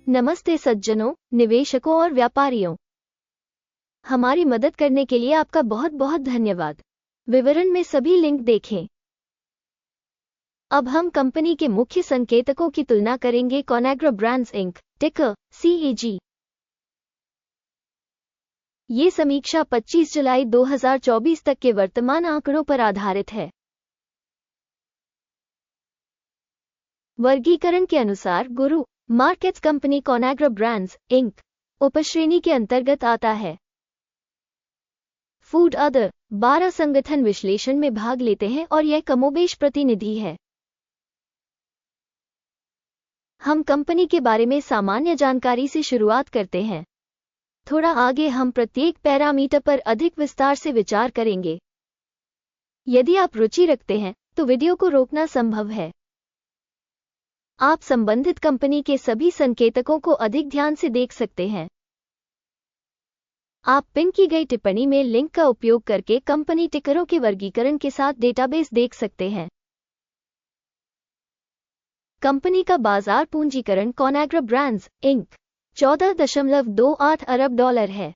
नमस्ते सज्जनों, निवेशकों और व्यापारियों। हमारी मदद करने के लिए आपका बहुत बहुत धन्यवाद। विवरण में सभी लिंक देखें। अब हम कंपनी के मुख्य संकेतकों की तुलना करेंगे। कोनाग्रा ब्रांड्स इंक, टिकर CAG। ये समीक्षा 25 जुलाई 2024 तक के वर्तमान आंकड़ों पर आधारित है। वर्गीकरण के अनुसार गुरु मार्केट्स कंपनी कोनाग्रा ब्रांड्स इंक उपश्रेणी के अंतर्गत आता है। फूड अदर 12 संगठन विश्लेषण में भाग लेते हैं और यह कमोबेश प्रतिनिधि है। हम कंपनी के बारे में सामान्य जानकारी से शुरुआत करते हैं। थोड़ा आगे हम प्रत्येक पैरामीटर पर अधिक विस्तार से विचार करेंगे। यदि आप रुचि रखते हैं तो वीडियो को रोकना संभव है। आप संबंधित कंपनी के सभी संकेतकों को अधिक ध्यान से देख सकते हैं। आप पिन की गई टिप्पणी में लिंक का उपयोग करके कंपनी टिकरों के वर्गीकरण के साथ डेटाबेस देख सकते हैं। कंपनी का बाजार पूंजीकरण कोनाग्रा ब्रांड्स इंक 14.28 अरब डॉलर है।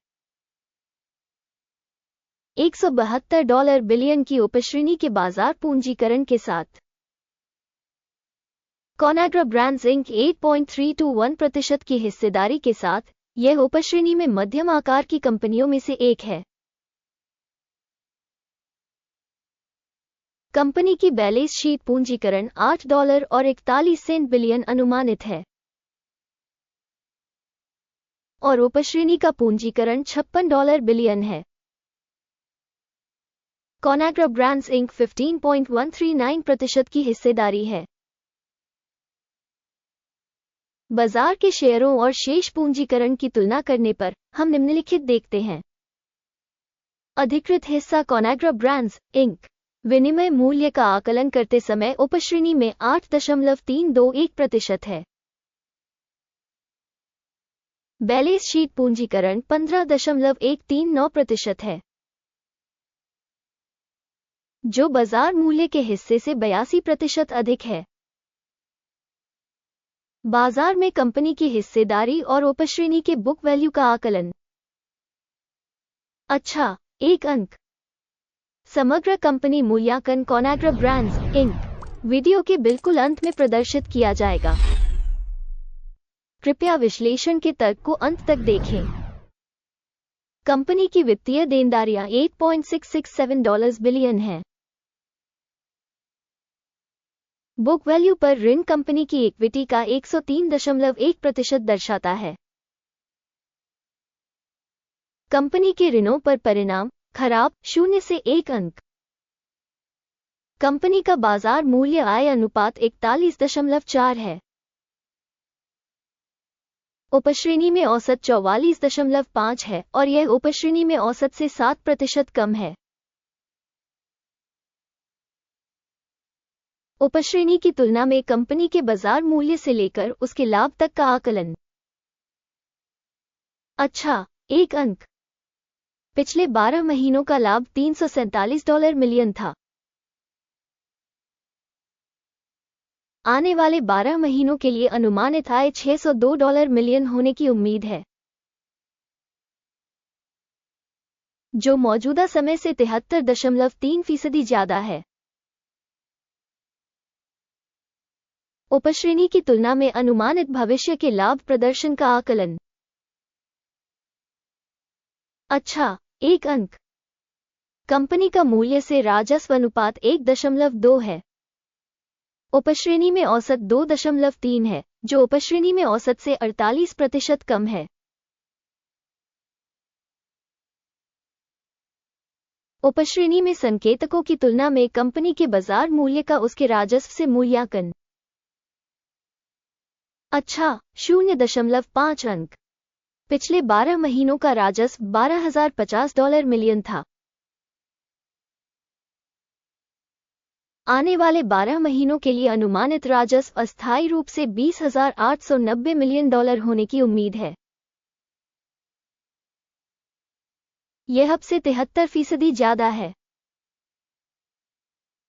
$172 बिलियन की उपश्रेणी के बाजार पूंजीकरण के साथ कोनाग्रा ब्रांड्स इंक 8.321% की हिस्सेदारी के साथ यह उपश्रेणी में मध्यम आकार की कंपनियों में से एक है। कंपनी की बैलेंस शीट पूंजीकरण $8.41 बिलियन अनुमानित है और उपश्रेणी का पूंजीकरण $56 बिलियन है। कोनाग्रा ब्रांड्स इंक 15.139% की हिस्सेदारी है। बाजार के शेयरों और शेष पूंजीकरण की तुलना करने पर हम निम्नलिखित देखते हैं। अधिकृत हिस्सा कोनाग्रा ब्रांड्स इंक विनिमय मूल्य का आकलन करते समय उपश्रेणी में 8.321% है। बैलेंस शीट पूंजीकरण 15.139% है, जो बाजार मूल्य के हिस्से से 82% अधिक है। बाजार में कंपनी की हिस्सेदारी और उपश्रेणी के बुक वैल्यू का आकलन। अच्छा, एक अंक। समग्र कंपनी मूल्यांकन कोनाग्रा ब्रांड्स इंक वीडियो के बिल्कुल अंत में प्रदर्शित किया जाएगा। कृपया विश्लेषण के तर्क को अंत तक देखें। कंपनी की वित्तीय देनदारियां $8.667 बिलियन हैं। बुक वैल्यू पर ऋण कंपनी की इक्विटी का 103.1% दर्शाता है। कंपनी के ऋणों पर परिणाम खराब 0 से 1 अंक। कंपनी का बाजार मूल्य आय अनुपात 41.4 है। उपश्रेणी में औसत 44.5 है और यह उपश्रेणी में औसत से 7% कम है। उपश्रेणी की तुलना में कंपनी के बाजार मूल्य से लेकर उसके लाभ तक का आकलन। अच्छा, एक अंक। पिछले 12 महीनों का लाभ $347 मिलियन था। आने वाले 12 महीनों के लिए अनुमानित आय $602 मिलियन होने की उम्मीद है, जो मौजूदा समय से 73.3% ज्यादा है। उपश्रेणी की तुलना में अनुमानित भविष्य के लाभ प्रदर्शन का आकलन। अच्छा, एक अंक। कंपनी का मूल्य से राजस्व अनुपात 1.2 है। उपश्रेणी में औसत 2.3 है, जो उपश्रेणी में औसत से 48% कम है। उपश्रेणी में संकेतकों की तुलना में कंपनी के बाजार मूल्य का उसके राजस्व से मूल्यांकन। अच्छा, 0.5 अंक। पिछले 12 महीनों का राजस्व $12,050 मिलियन था। आने वाले 12 महीनों के लिए अनुमानित राजस्व अस्थायी रूप से $20,890 मिलियन होने की उम्मीद है। यह अब से 73% ज्यादा है।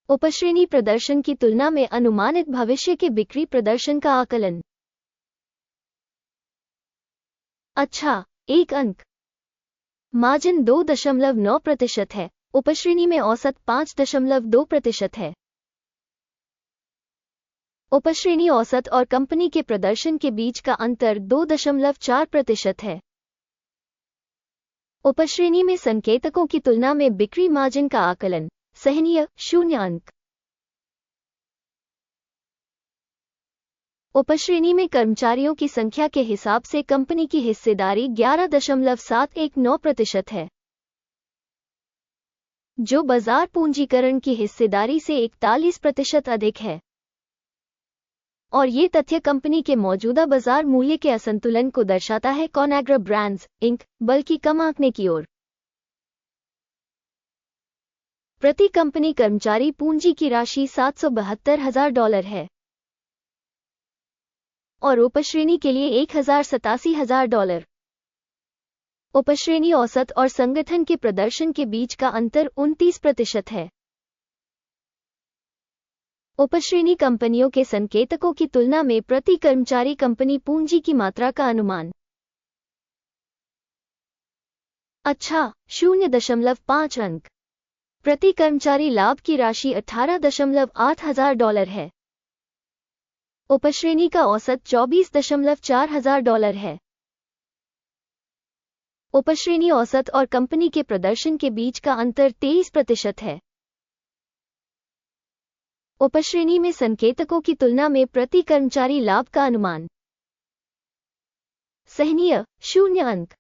उपश्रेणी प्रदर्शन की तुलना में अनुमानित भविष्य के बिक्री प्रदर्शन का आकलन। अच्छा, 1 अंक। मार्जिन 2.9% है। उपश्रेणी में औसत 5.2% है। उपश्रेणी औसत और कंपनी के प्रदर्शन के बीच का अंतर 2.4% है। उपश्रेणी में संकेतकों की तुलना में बिक्री मार्जिन का आकलन सहनीय 0 अंक। उपश्रेणी में कर्मचारियों की संख्या के हिसाब से कंपनी की हिस्सेदारी 11.719% है, जो बाजार पूंजीकरण की हिस्सेदारी से 41% अधिक है। और ये तथ्य कंपनी के मौजूदा बाजार मूल्य के असंतुलन को दर्शाता है कॉनाग्रा ब्रांड्स इंक बल्कि कम आंकने की ओर। प्रति कंपनी कर्मचारी पूंजी की राशि $772,000 है और उपश्रेणी के लिए $1,87,000। उपश्रेणी औसत और संगठन के प्रदर्शन के बीच का अंतर 29% है। उपश्रेणी कंपनियों के संकेतकों की तुलना में प्रति कर्मचारी कंपनी पूंजी की मात्रा का अनुमान। अच्छा, 0.5 अंक। प्रति कर्मचारी लाभ की राशि $18,800 है। उपश्रेणी का औसत $24,400 है। उपश्रेणी औसत और कंपनी के प्रदर्शन के बीच का अंतर 23% है। उपश्रेणी में संकेतकों की तुलना में प्रति कर्मचारी लाभ का अनुमान। सहनीय 0 अंक।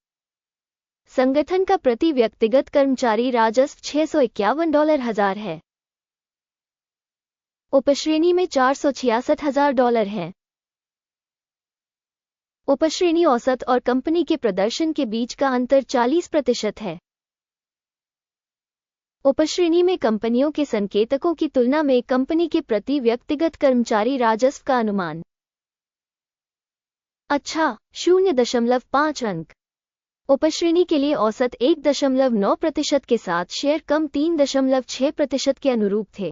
संगठन का प्रति व्यक्तिगत कर्मचारी राजस्व $651,000 है। उपश्रेणी में $466,000 है। उपश्रेणी औसत और कंपनी के प्रदर्शन के बीच का अंतर 40% है। उपश्रेणी में कंपनियों के संकेतकों की तुलना में कंपनी के प्रति व्यक्तिगत कर्मचारी राजस्व का अनुमान। अच्छा, 0.5 अंक। उपश्रेणी के लिए औसत 1.9% के साथ शेयर कम 3.6% के अनुरूप थे।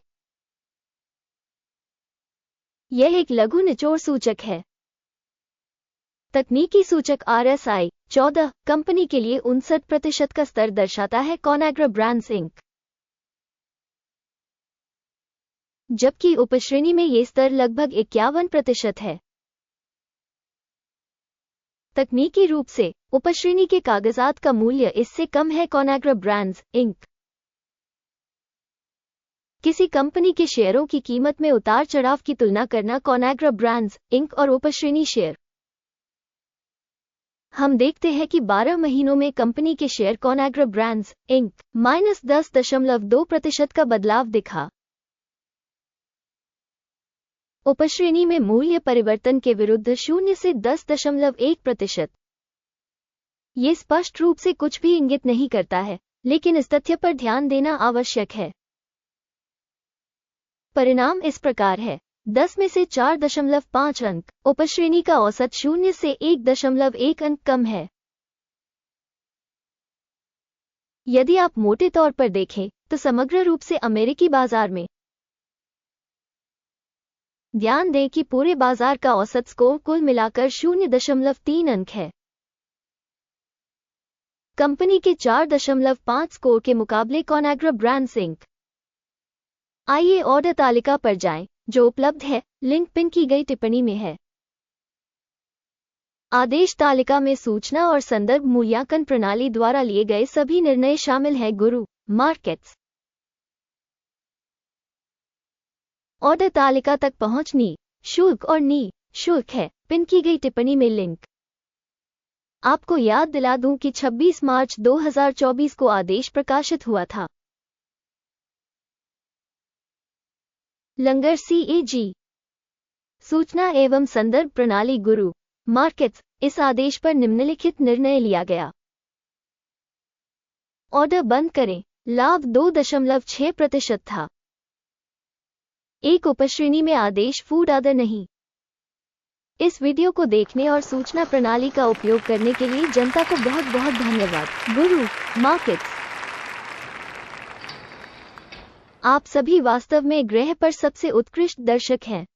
यह एक लघु निचोड़ सूचक है। तकनीकी सूचक RSI 14 कंपनी के लिए 59% का स्तर दर्शाता है कॉनाग्रा ब्रांड्स इंक, जबकि उपश्रेणी में ये स्तर लगभग 51% है। तकनीकी रूप से उपश्रेणी के कागजात का मूल्य इससे कम है कॉनाग्रा ब्रांड्स इंक। किसी कंपनी के शेयरों की कीमत में उतार चढ़ाव की तुलना करना कॉनाग्रा ब्रांड्स इंक और उपश्रेणी शेयर। हम देखते हैं कि 12 महीनों में कंपनी के शेयर कॉनाग्रा ब्रांड्स इंक -10.2% का बदलाव दिखा। उपश्रेणी में मूल्य परिवर्तन के विरुद्ध 0 से 10.1%। ये स्पष्ट रूप से कुछ भी इंगित नहीं करता है, लेकिन इस तथ्य पर ध्यान देना आवश्यक है। परिणाम इस प्रकार है: 10 में से 4.5 अंक। उपश्रेणी का औसत 0 से 1.1 अंक कम है। यदि आप मोटे तौर पर देखें तो समग्र रूप से अमेरिकी बाजार में ध्यान दें कि पूरे बाजार का औसत स्कोर कुल मिलाकर 0.3 अंक है। कंपनी के 4.5 स्कोर के मुकाबले कॉनाग्रा ब्रांड्स इंक। आइए ऑर्डर तालिका पर जाएं, जो उपलब्ध है, लिंक पिन की गई टिप्पणी में है। आदेश तालिका में सूचना और संदर्भ मूल्यांकन प्रणाली द्वारा लिए गए सभी निर्णय शामिल हैं। गुरु मार्केट्स। ऑर्डर तालिका तक पहुंच नि शुल्क और नि शुल्क है। पिन की गई टिप्पणी में लिंक। आपको याद दिला दूं कि 26 मार्च 2024 को आदेश प्रकाशित हुआ था। लंगर CAG सूचना एवं संदर्भ प्रणाली गुरु मार्केट्स। इस आदेश पर निम्नलिखित निर्णय लिया गया। ऑर्डर बंद करें। लाभ 2.6% था। एक उपश्रेणी में आदेश फूड अदर नहीं। इस वीडियो को देखने और सूचना प्रणाली का उपयोग करने के लिए जनता को बहुत बहुत धन्यवाद। गुरु मार्केट्स। आप सभी वास्तव में ग्रह पर सबसे उत्कृष्ट दर्शक हैं।